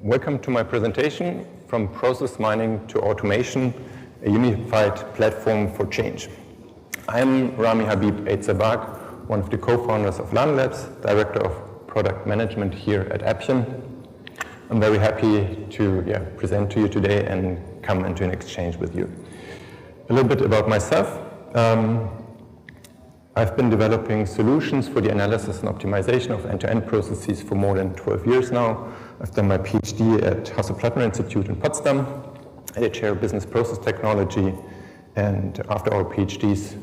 Welcome to my presentation, From Process Mining to Automation, a unified platform for change. I am Rami-Habib Eid-Sabbagh, one of the co-founders of Lana Labs, Director of Product Management here at Appian. I'm very happy to present to you today and come into an exchange with you. A little bit about myself. I've been developing solutions for the analysis and optimization of end-to-end processes for more than 12 years now. I've done my PhD at Hasso-Plattner Institute in Potsdam. I did chair business process technology, and after our PhDs,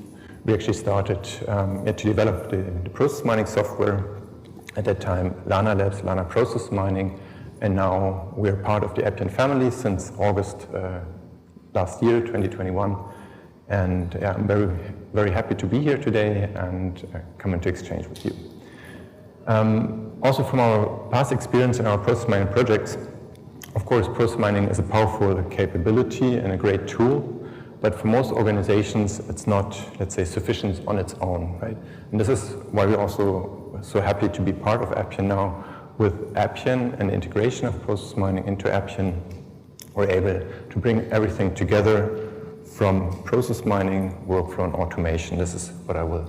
we actually started to develop the process mining software. At that time, Lana Labs, Lana Process Mining, and now we're part of the Appian family since August last year, 2021. And I'm very happy to be here today and come into exchange with you. Also from our past experience in our process mining projects, of course, process mining is a powerful capability and a great tool, but for most organizations, it's not, let's say, sufficient on its own, right? And this is why we're also so happy to be part of Appian now. With Appian and the integration of process mining into Appian, we're able to bring everything together from process mining, workflow, and automation. This is what I will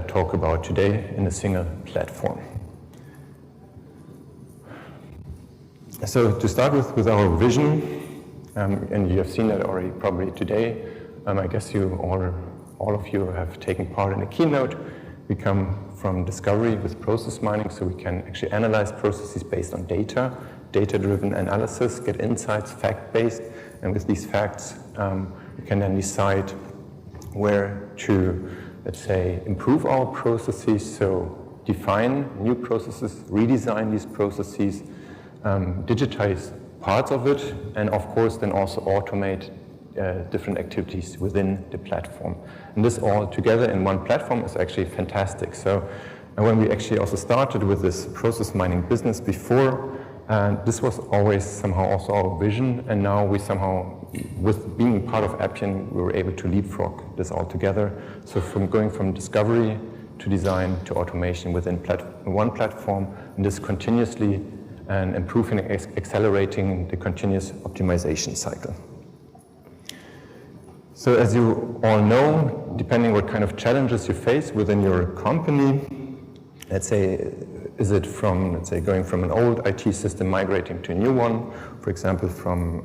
talk about today in a single platform. So to start with our vision, and you have seen that already probably today, I guess all of you have taken part in the keynote. We come from discovery with process mining, so we can actually analyze processes based on data-driven analysis, get insights, fact-based, and with these facts, we can then decide where to, let's say, improve our processes, so define new processes, redesign these processes, digitize parts of it, and of course then also automate different activities within the platform. And this all together in one platform is actually fantastic. So when we actually also started with this process mining business before, this was always somehow also our vision, and now we somehow, with being part of Appian, we were able to leapfrog this all together. So going from discovery to design to automation within one platform, and this continuously and improving and accelerating the continuous optimization cycle. So as you all know, depending what kind of challenges you face within your company, let's say, is it from, let's say, going from an old IT system migrating to a new one, for example, from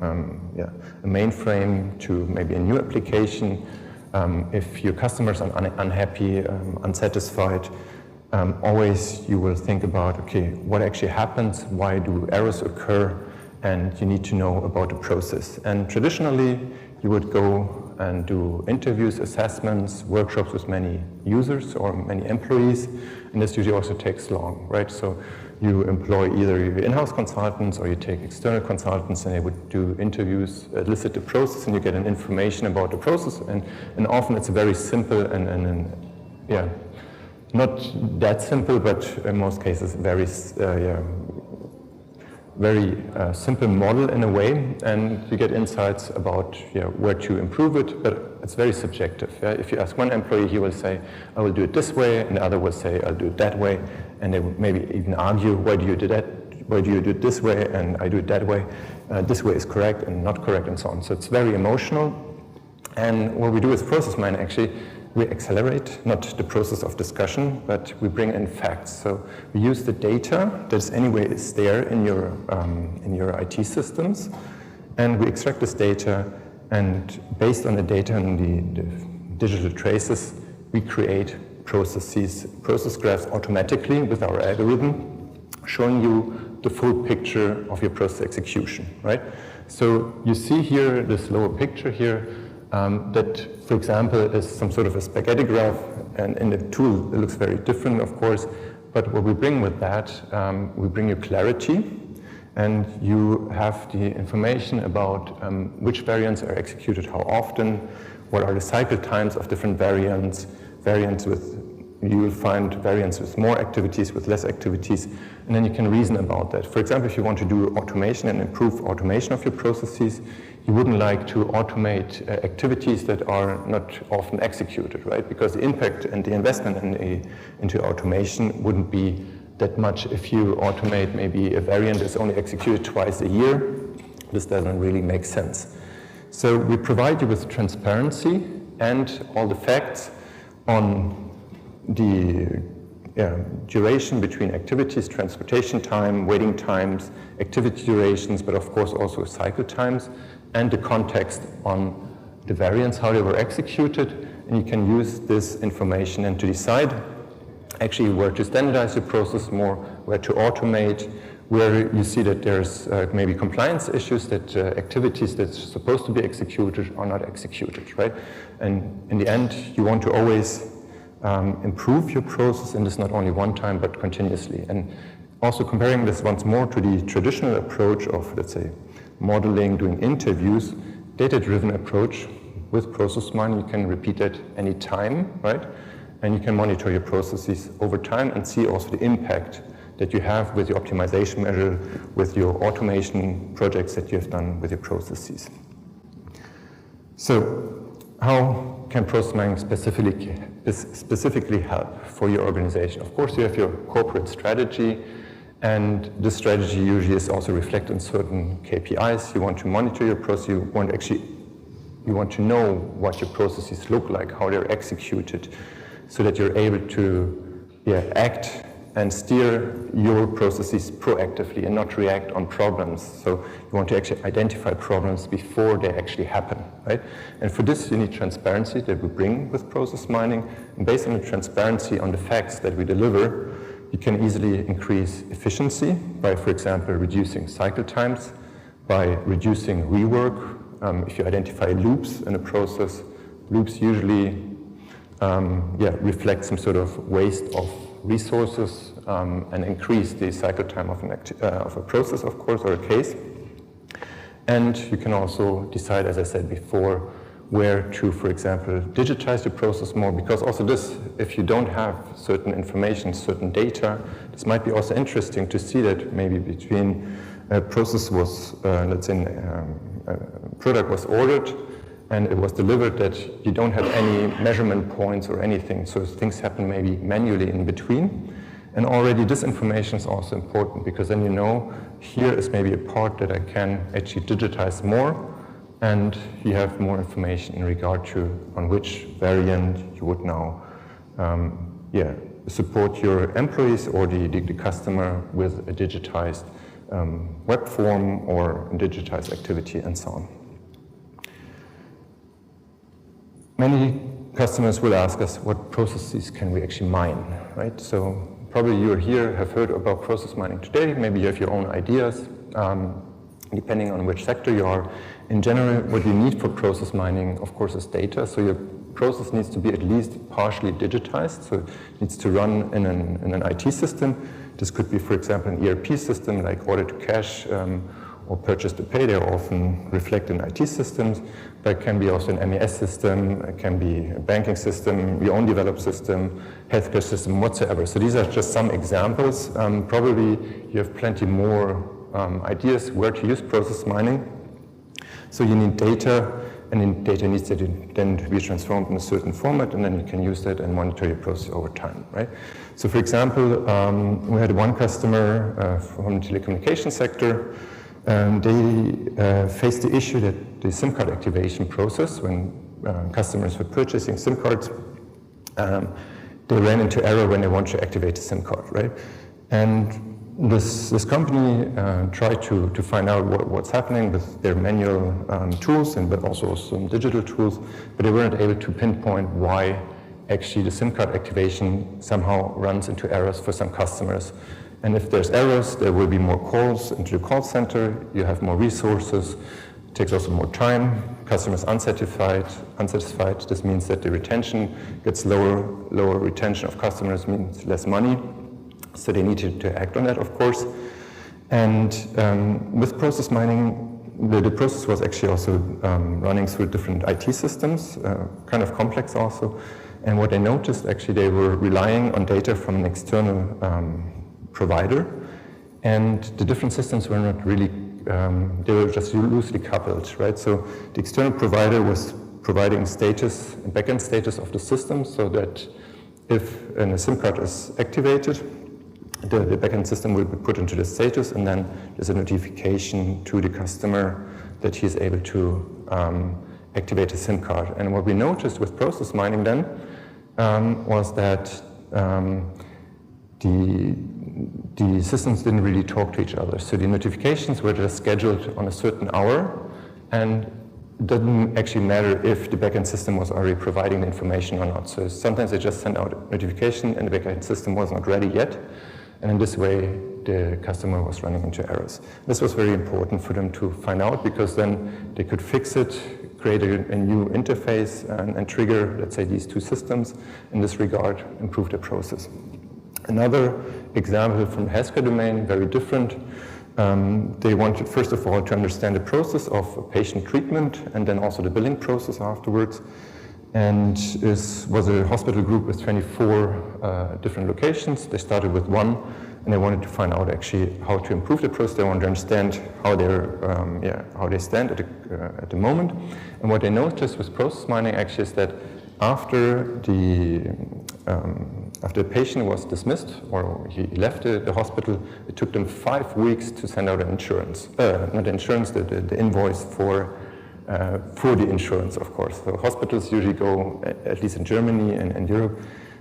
a mainframe to maybe a new application. If your customers are unhappy, unsatisfied, always you will think about, okay, what actually happens, why do errors occur, and you need to know about the process. And traditionally, you would go and do interviews, assessments, workshops with many users or many employees, and this usually also takes long, right? So you employ either your in-house consultants or you take external consultants, and they would do interviews, elicit the process, and you get an information about the process, and often it's a very simple and not that simple, but in most cases very simple model in a way, and you get insights about where to improve it, but it's very subjective. If you ask one employee, he will say, I will do it this way, and the other will say, I'll do it that way, and they will maybe even argue, why do you do that? Why do you do it this way, and I do it that way? This way is correct and not correct, and so on. So it's very emotional, and what we do with process mining, actually, we accelerate, not the process of discussion, but we bring in facts. So we use the data that anyway is there in your IT systems, and we extract this data, and based on the data and the digital traces, we create processes, process graphs automatically with our algorithm, showing you the full picture of your process execution, right? So you see here this lower picture here, that, for example, is some sort of a spaghetti graph, and in the tool it looks very different, of course, but what we bring with that, we bring you clarity, and you have the information about which variants are executed how often, what are the cycle times of different variants with, you will find variants with more activities, with less activities, and then you can reason about that. For example, if you want to do automation and improve automation of your processes, you wouldn't like to automate activities that are not often executed, right? Because the impact and the investment into automation wouldn't be that much if you automate maybe a variant is only executed twice a year. This doesn't really make sense. So we provide you with transparency and all the facts on the duration between activities, transportation time, waiting times, activity durations, but of course also cycle times, and the context on the variants, how they were executed, and you can use this information and to decide actually where to standardize your process more, where to automate, where you see that there's maybe compliance issues, that activities that's supposed to be executed are not executed, right? And in the end, you want to always improve your process, and this not only one time, but continuously. And also comparing this once more to the traditional approach of, let's say, modeling, doing interviews, data-driven approach with process mining, you can repeat that any time, right? And you can monitor your processes over time and see also the impact that you have with your optimization measure, with your automation projects that you have done with your processes. So how can process mining specifically help for your organization? Of course, you have your corporate strategy, and this strategy usually is also reflected in certain KPIs. You want to monitor your process, you want to know what your processes look like, how they're executed, so that you're able to act and steer your processes proactively and not react on problems. So you want to actually identify problems before they actually happen, right? And for this, you need transparency that we bring with process mining. And based on the transparency on the facts that we deliver, you can easily increase efficiency by, for example, reducing cycle times, by reducing rework. If you identify loops in a process, loops usually reflect some sort of waste of resources and increase the cycle time of a process, of course, or a case. And you can also decide, as I said before, where to, for example, digitize the process more, because also this, if you don't have certain information, certain data, this might be also interesting to see that maybe between a process was, let's say, a product was ordered and it was delivered, that you don't have any measurement points or anything, so things happen maybe manually in between. And already this information is also important, because then you know here is maybe a part that I can actually digitize more, and you have more information in regard to on which variant you would now support your employees or the customer with a digitized web form or a digitized activity and so on. Many customers will ask us, what processes can we actually mine, right? So probably you here have heard about process mining today. Maybe you have your own ideas, depending on which sector you are. In general, what you need for process mining, of course, is data. So your process needs to be at least partially digitized. So it needs to run in an IT system. This could be, for example, an ERP system like order to cash or purchase to pay. They are often reflected in IT systems, but it can be also an MES system, it can be a banking system, your own developed system, healthcare system, whatsoever. So these are just some examples. Probably you have plenty more ideas where to use process mining. So you need data, and then data needs to then be transformed in a certain format, and then you can use that and monitor your process over time, right? So for example, we had one customer from the telecommunications sector. They faced the issue that the SIM card activation process, when customers were purchasing SIM cards, they ran into error when they want to activate a SIM card, right? And this company tried to find out what's happening with their manual tools, but also some digital tools, but they weren't able to pinpoint why actually the SIM card activation somehow runs into errors for some customers. And if there's errors, there will be more calls into the call center, you have more resources, it takes also more time, customers unsatisfied, this means that the retention gets lower retention of customers means less money, so they need to act on that, of course. And with process mining, the process was actually also running through different IT systems, kind of complex also, and what they noticed, actually they were relying on data from an external provider, and the different systems were not really, they were just loosely coupled, right? So the external provider was providing status, backend status of the system, so that if a SIM card is activated, the backend system will be put into the status, and then there's a notification to the customer that he is able to activate a SIM card. And what we noticed with process mining then was that the systems didn't really talk to each other. So the notifications were just scheduled on a certain hour, and it doesn't actually matter if the backend system was already providing the information or not. So sometimes they just send out a notification and the backend system was not ready yet. And in this way, the customer was running into errors. This was very important for them to find out, because then they could fix it, create a new interface, and trigger, let's say, these two systems. In this regard, improve the process. Another example from the healthcare domain, very different. They wanted, first of all, to understand the process of a patient treatment and then also the billing process afterwards. And this was a hospital group with 24 different locations. They started with one, and they wanted to find out actually how to improve the process. They wanted to understand how how they stand at the moment. And what they noticed with process mining actually is that after the patient was dismissed or he left the hospital, it took them 5 weeks to send out an insurance, not insurance, the invoice for the insurance, of course. So hospitals usually go, at least in Germany and Europe,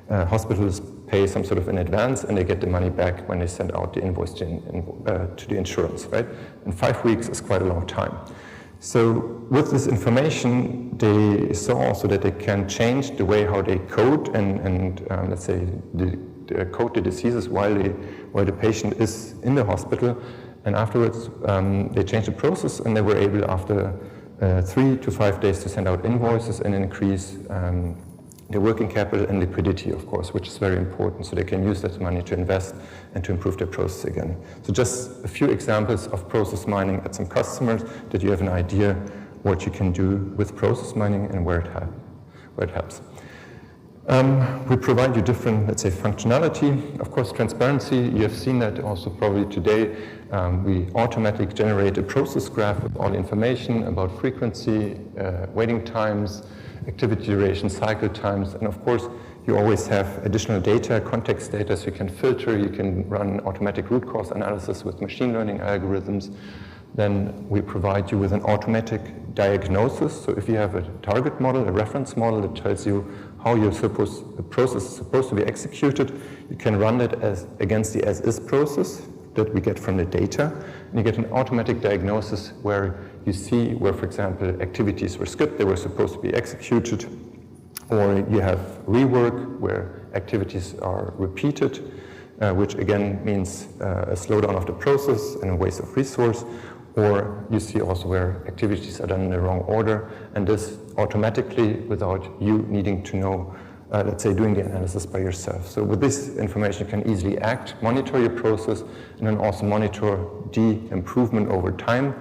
hospitals pay some sort of in advance and they get the money back when they send out the invoice to the insurance, right? And 5 weeks is quite a long time. So with this information, they saw also that they can change the way how they code and let's say code the diseases while the patient is in the hospital. And afterwards, they changed the process and they were able, after 3 to 5 days, to send out invoices and increase the working capital and liquidity, of course, which is very important, so they can use that money to invest and to improve their process again. So just a few examples of process mining at some customers, that you have an idea what you can do with process mining and where it helps. We provide you different, let's say, functionality. Of course, transparency, you have seen that also probably today. We automatically generate a process graph with all the information about frequency, waiting times, activity duration, cycle times, and of course you always have additional data, context data, so you can filter, you can run automatic root cause analysis with machine learning algorithms. Then we provide you with an automatic diagnosis. So if you have a target model, a reference model that tells you how the process is supposed to be executed, you can run that against the as-is process that we get from the data, and you get an automatic diagnosis where you see where, for example, activities were skipped, they were supposed to be executed, or you have rework where activities are repeated, which again means a slowdown of the process and a waste of resource, or you see also where activities are done in the wrong order, and this automatically without you needing to know, let's say, doing the analysis by yourself. So with this information, you can easily act, monitor your process, and then also monitor the improvement over time,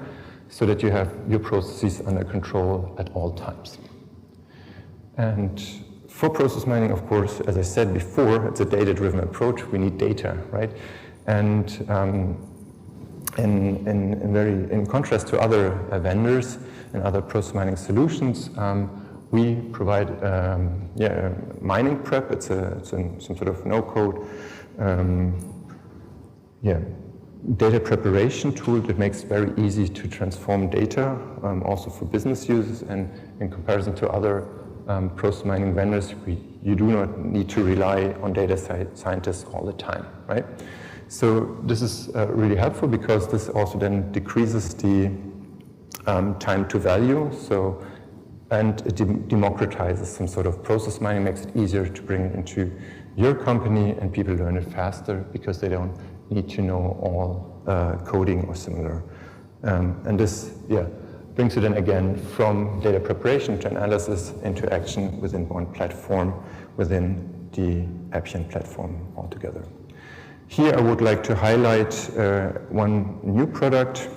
so that you have your processes under control at all times. And for process mining, of course, as I said before, it's a data-driven approach. We need data, right? And in contrast to other vendors and other process mining solutions, we provide mining prep. It's some sort of no-code data preparation tool that makes it very easy to transform data, also for business users. And in comparison to other process mining vendors, you do not need to rely on data scientists all the time, right? So this is really helpful, because this also then decreases the time to value. So, and it democratizes some sort of process mining, makes it easier to bring it into your company, and people learn it faster because they don't need to know all coding or similar. And this, brings you then again from data preparation to analysis into action within one platform, within the Appian platform altogether. Here I would like to highlight one new product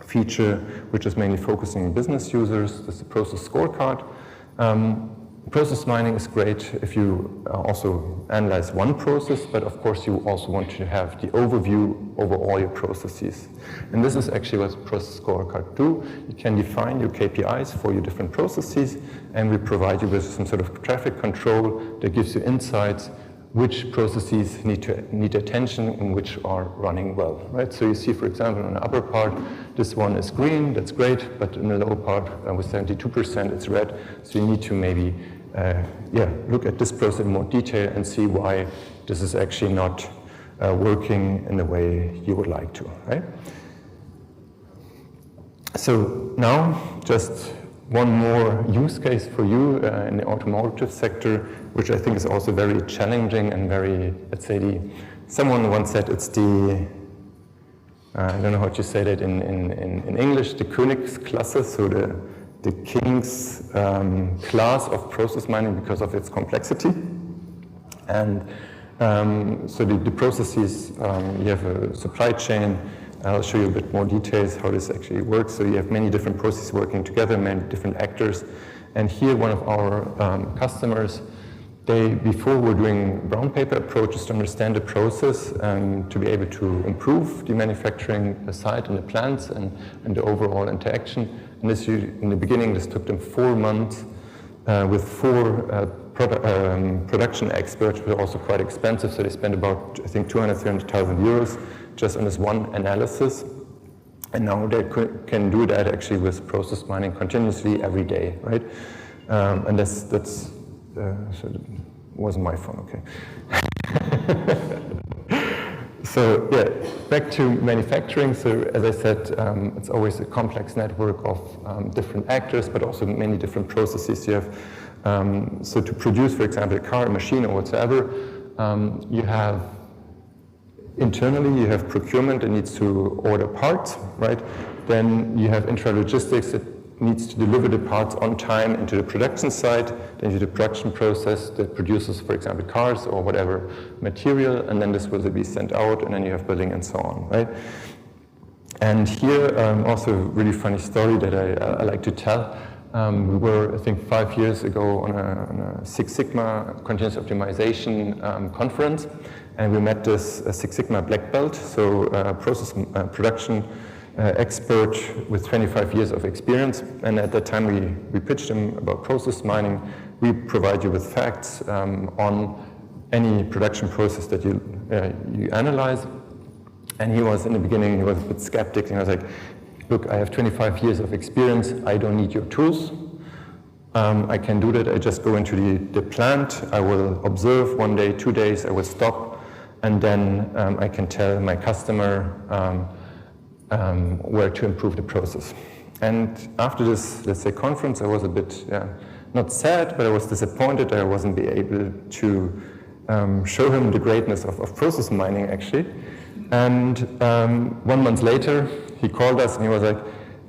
feature, which is mainly focusing on business users. This is the Process Scorecard. Process mining is great if you also analyze one process, but of course you also want to have the overview over all your processes. And this is actually what Process Scorecard do. You can define your KPIs for your different processes, and we provide you with some sort of traffic control that gives you insights which processes need attention and which are running well, right? So you see, for example, on the upper part, this one is green, that's great, but in the lower part, with 72%, it's red. So you need to maybe, look at this process in more detail and see why this is actually not working in the way you would like to, right? So now, just one more use case for you in the automotive sector, which I think is also very challenging and very, let's say, someone once said it's the, I don't know how to say that in English, the Königsklasse, so the king's class of process mining because of its complexity. And so the processes, you have a supply chain. I'll show you a bit more details how this actually works. So you have many different processes working together, many different actors. And here one of our customers, they before were doing brown paper approaches to understand the process and to be able to improve the manufacturing site and the plants and the overall interaction. And this, in the beginning, this took them 4 months with 4 production experts, which were also quite expensive. So they spent about, I think, 300,000 euros just on this one analysis. And now they can do that actually with process mining continuously every day, right? And that's so it wasn't my phone, okay. So yeah, back to manufacturing. So as I said, it's always a complex network of different actors, but also many different processes you have. So to produce, for example, a car, a machine, or whatsoever, you have internally, you have procurement that needs to order parts, right? Then you have intralogistics that needs to deliver the parts on time into the production site, then into the production process that produces, for example, cars or whatever material, and then this will be sent out, and then you have billing and so on, right? And here, also a really funny story that I like to tell. We were, I think, 5 years ago on a Six Sigma continuous optimization conference, and we met this Six Sigma black belt, so process production expert with 25 years of experience. And at that time we pitched him about process mining. We provide you with facts on any production process that you analyze. And he was, in the beginning, he was a bit skeptic, and he was like, look, I have 25 years of experience, I don't need your tools. I can do that, I just go into the plant, I will observe 1 day, 2 days, I will stop, and then I can tell my customer where to improve the process. And after this, let's say, conference, I was a bit, not sad, but I was disappointed that I wasn't be able to show him the greatness of process mining, actually. And 1 month later, he called us and he was like,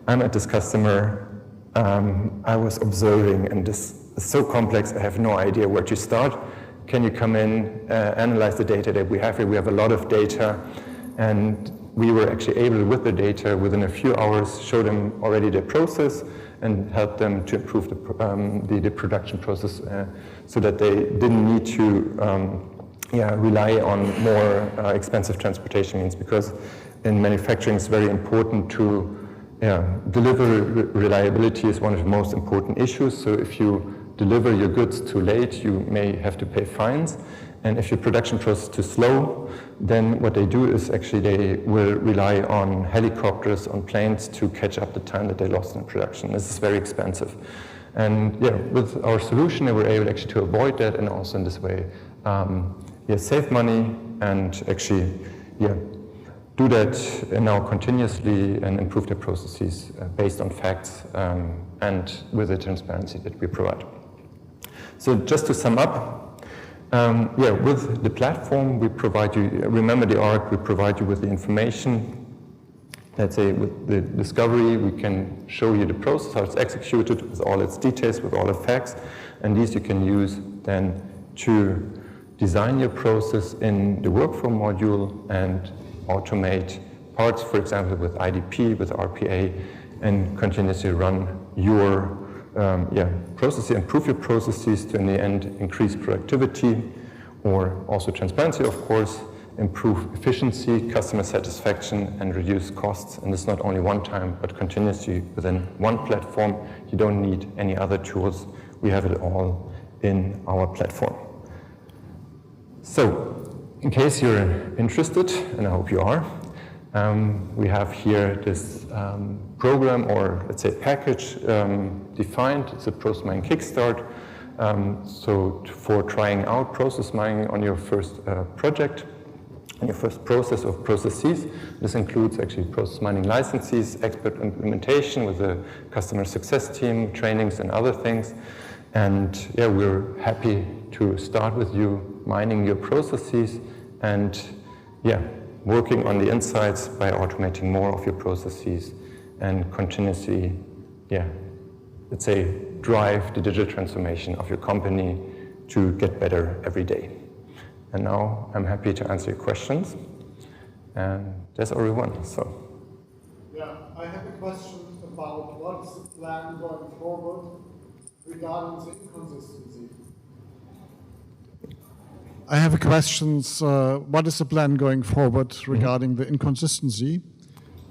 I'm at this customer, I was observing, and this is so complex, I have no idea where to start. Can you come in, analyze the data that we have here? We have a lot of data, and we were actually able, with the data, within a few hours, show them already the process and help them to improve the production process so that they didn't need to rely on more expensive transportation means, because in manufacturing it's very important to deliver reliability is one of the most important issues. So if you deliver your goods too late, you may have to pay fines. And if your production process is too slow, then what they do is actually they will rely on helicopters, on planes to catch up the time that they lost in production. This is very expensive. And with our solution, they were able actually to avoid that, and also in this way, save money and actually, do that now continuously and improve their processes based on facts and with the transparency that we provide. So just to sum up, with the platform, we provide you, remember the ARC, we provide you with the information. Let's say with the discovery, we can show you the process, how it's executed, with all its details, with all the facts, and these you can use then to design your process in the workflow module and automate parts, for example, with IDP, with RPA, and continuously run your processes, improve your processes to, in the end, increase productivity, or also transparency, of course, improve efficiency, customer satisfaction, and reduce costs. And it's not only one time, but continuously within one platform. You don't need any other tools. We have it all in our platform. So, in case you're interested, and I hope you are, we have here this program, or let's say package defined. It's a Process Mining Kickstart. So for trying out process mining on your first project, on your first process of processes. This includes actually process mining licenses, expert implementation with a customer success team, trainings and other things. And yeah, we're happy to start with you mining your processes and yeah, working on the insights by automating more of your processes and continuously, yeah, let's say, drive the digital transformation of your company to get better every day. And now I'm happy to answer your questions. And there's already one, so. Yeah, I have a question about what's the plan going forward regarding the inconsistency. I have a question, what is the plan going forward regarding the inconsistency?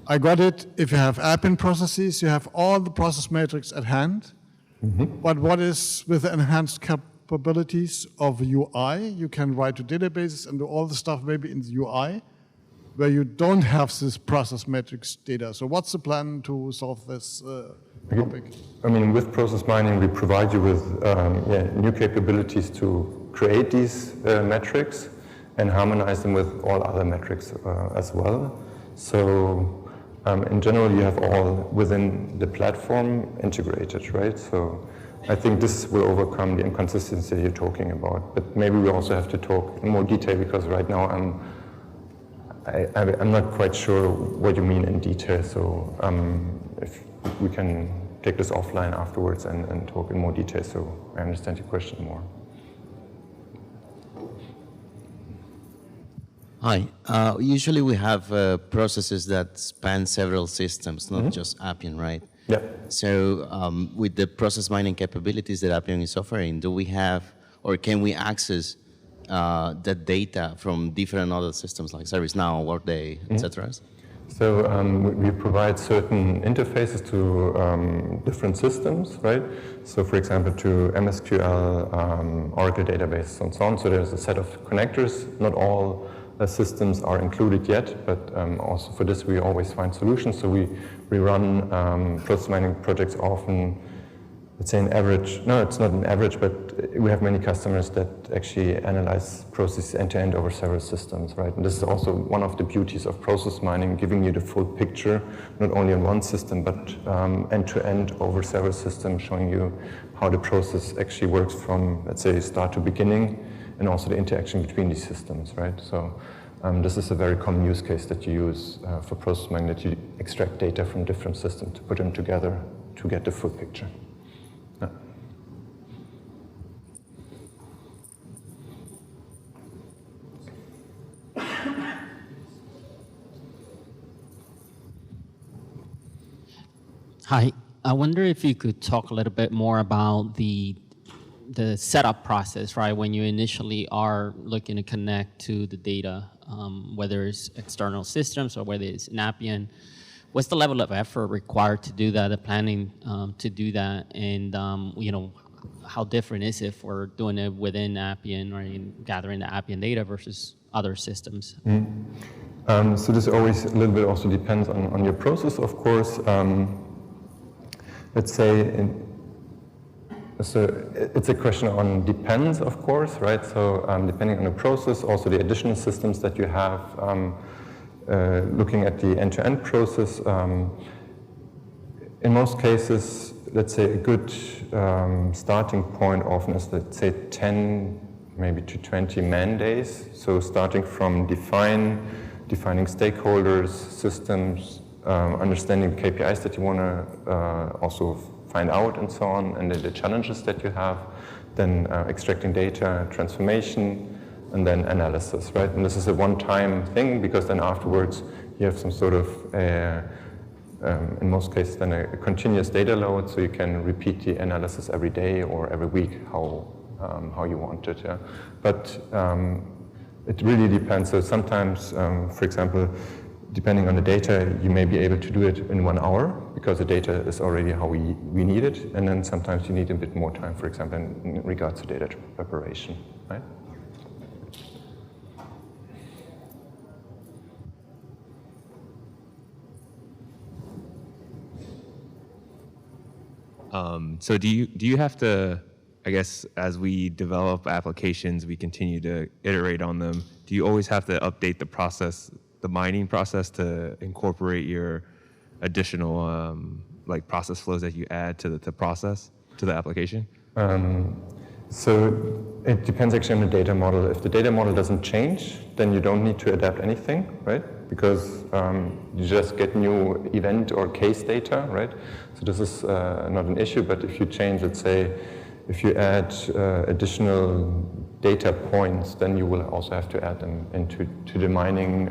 I got it, if you have Appian processes, you have all the process metrics at hand, but what is with the enhanced capabilities of UI? You can write to databases and do all the stuff maybe in the UI, where you don't have this process metrics data. So what's the plan to solve this topic? I mean, with process mining, we provide you with new capabilities to create these metrics and harmonize them with all other metrics as well. So in general, you have all within the platform integrated, right? So I think this will overcome the inconsistency you're talking about. But maybe we also have to talk in more detail, because right now I'm not quite sure what you mean in detail. So if we can take this offline afterwards and talk in more detail, so I understand your question more. Hi. Usually we have processes that span several systems, not just Appian, right? Yeah. So with the process mining capabilities that Appian is offering, do we have, or can we access that data from different other systems like ServiceNow, Workday, etc.? So we provide certain interfaces to different systems, right? So for example, to MSQL, Oracle database, and so on. So there's a set of connectors. Not all systems are included yet, but also for this we always find solutions. So we run process mining projects often, let's say an average, no, it's not an average, but we have many customers that actually analyze processes end-to-end over several systems, right? And this is also one of the beauties of process mining, giving you the full picture, not only on one system, but end-to-end over several systems, showing you how the process actually works from, let's say, start to beginning, and also the interaction between these systems, right? So this is a very common use case that you use for process mining, that you extract data from different systems to put them together to get the full picture. Yeah. Hi, I wonder if you could talk a little bit more about the setup process, right? When you initially are looking to connect to the data, whether it's external systems or whether it's in Appian, what's the level of effort required to do that, the planning to do that, and you know, how different is it for doing it within Appian or gathering the Appian data versus other systems? So this always a little bit also depends on your process, of course. Let's say so it's a question on depends, of course, right? So depending on the process, also the additional systems that you have, looking at the end-to-end process, in most cases, let's say a good starting point often is, let's say, 10 maybe to 20 man days. So starting from defining stakeholders, systems, understanding KPIs that you want to also find out and so on, and the challenges that you have, then extracting data, transformation, and then analysis, right? And this is a one-time thing, because then afterwards you have some sort of, in most cases, then a continuous data load, so you can repeat the analysis every day or every week, how you want it, yeah? But it really depends. So sometimes, for example, depending on the data, you may be able to do it in 1 hour, because the data is already how we need it, and then sometimes you need a bit more time, for example, in regards to data preparation, right? So do you have to, I guess, as we develop applications, we continue to iterate on them, do you always have to update the process, the mining process, to incorporate your additional like process flows that you add to the application? So it depends actually on the data model. If the data model doesn't change, then you don't need to adapt anything, right? Because you just get new event or case data, right? So this is not an issue, but if you change, let's say, if you add additional data points, then you will also have to add them into the mining,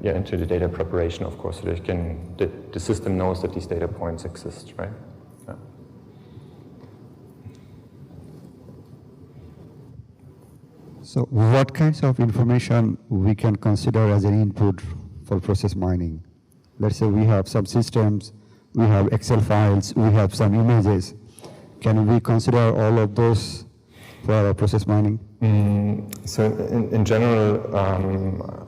into the data preparation, of course, so that the system knows that these data points exist, right? Yeah. So what kinds of information we can consider as an input for process mining? Let's say we have some systems, we have Excel files, we have some images. Can we consider all of those for our process mining? So in general,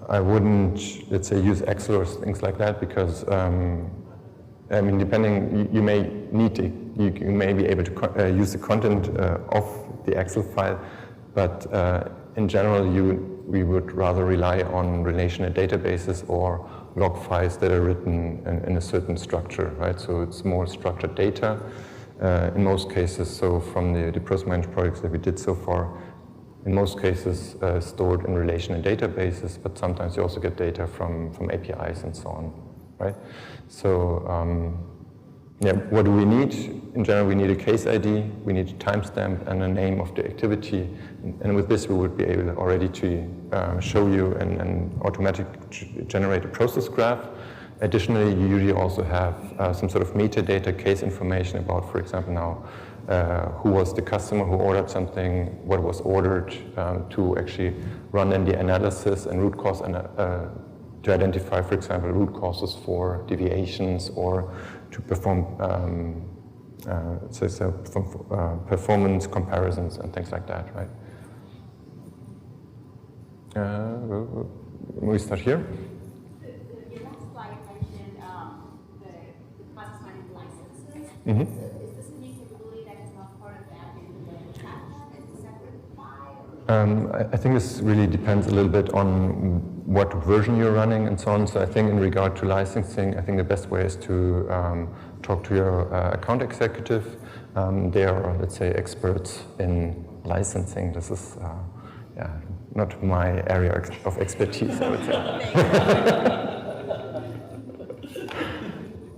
I wouldn't, let's say, use Excel or things like that because, I mean, depending, you may need to, you may be able to use the content of the Excel file, but in general, we would rather rely on relational databases or log files that are written in a certain structure, right? So it's more structured data in most cases. So from the process management projects that we did so far, in most cases stored in relational databases, but sometimes you also get data from APIs and so on, right? So yeah, what do we need? In general, we need a case ID, we need a timestamp and a name of the activity. And with this, we would be able already to show you and automatically generate a process graph. Additionally, you usually also have some sort of metadata case information about, for example, now, who was the customer who ordered something, what was ordered, to actually run in the analysis and root cause, and to identify, for example, root causes for deviations or to perform performance comparisons and things like that, right? We start here. Your last slide mentioned the process mining licenses. Mm-hmm. So is this a new capability that is not part of the Appian Low-Code Platform? Is it a separate file? I think this really depends a little bit on what version you're running and so on. So I think in regard to licensing, I think the best way is to talk to your account executive. They are, let's say, experts in licensing. This is not my area of expertise, I would say.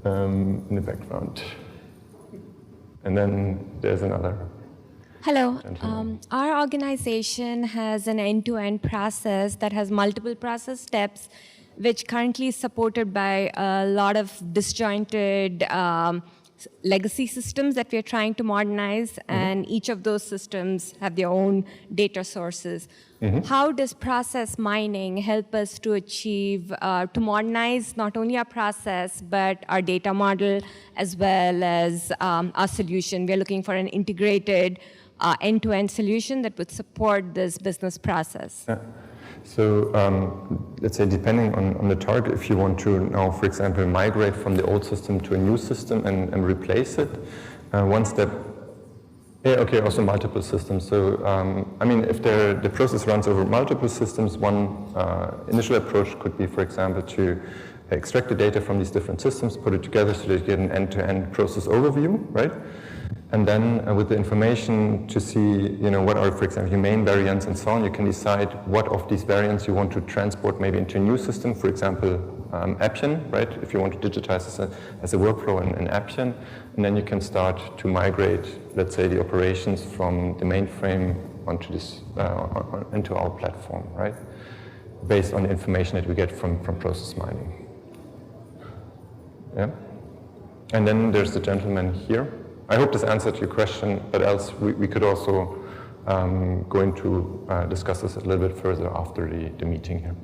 In the background. And then there's another. Hello. Our organization has an end-to-end process that has multiple process steps, which currently is supported by a lot of disjointed legacy systems that we are trying to modernize, and each of those systems have their own data sources. How does process mining help us to achieve, to modernize not only our process, but our data model, as well as our solution? We're looking for an integrated end-to-end solution that would support this business process. So let's say depending on the target, if you want to now, for example, migrate from the old system to a new system and replace it, one step, also multiple systems. So I mean, if the process runs over multiple systems, one initial approach could be, for example, to extract the data from these different systems, put it together so that you get an end-to-end process overview, right? And then with the information to see, what are, for example, your main variants and so on, you can decide what of these variants you want to transport maybe into a new system, for example, Appian, right? If you want to digitize this as a workflow in Appian, and then you can start to migrate, let's say, the operations from the mainframe onto this, into our platform, right? Based on the information that we get from process mining. Yeah? And then there's the gentleman here. I hope this answered your question, but else we could also go into discuss this a little bit further after the meeting here.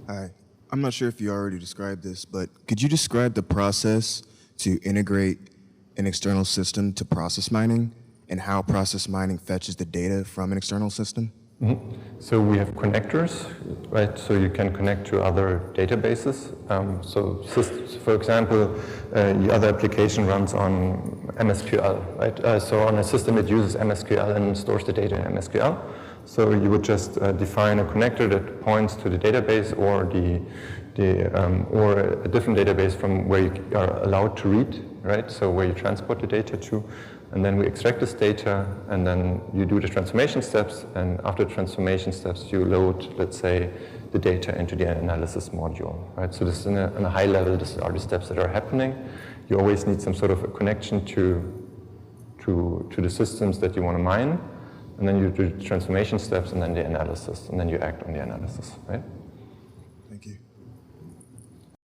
Hi. I'm not sure if you already described this, but could you describe the process to integrate an external system to process mining and how process mining fetches the data from an external system? So we have connectors, right? So you can connect to other databases. For example, the other application runs on MSQL, right? So on a system it uses MSQL and stores the data in MSQL. So you would just define a connector that points to the database or or a different database from where you are allowed to read, right? So where you transport the data to. And then we extract this data, and then you do the transformation steps, and after the transformation steps, you load, let's say, the data into the analysis module, right? So this is on a high level, these are the steps that are happening. You always need some sort of a connection to the systems that you want to mine, and then you do the transformation steps, and then the analysis, and then you act on the analysis, right?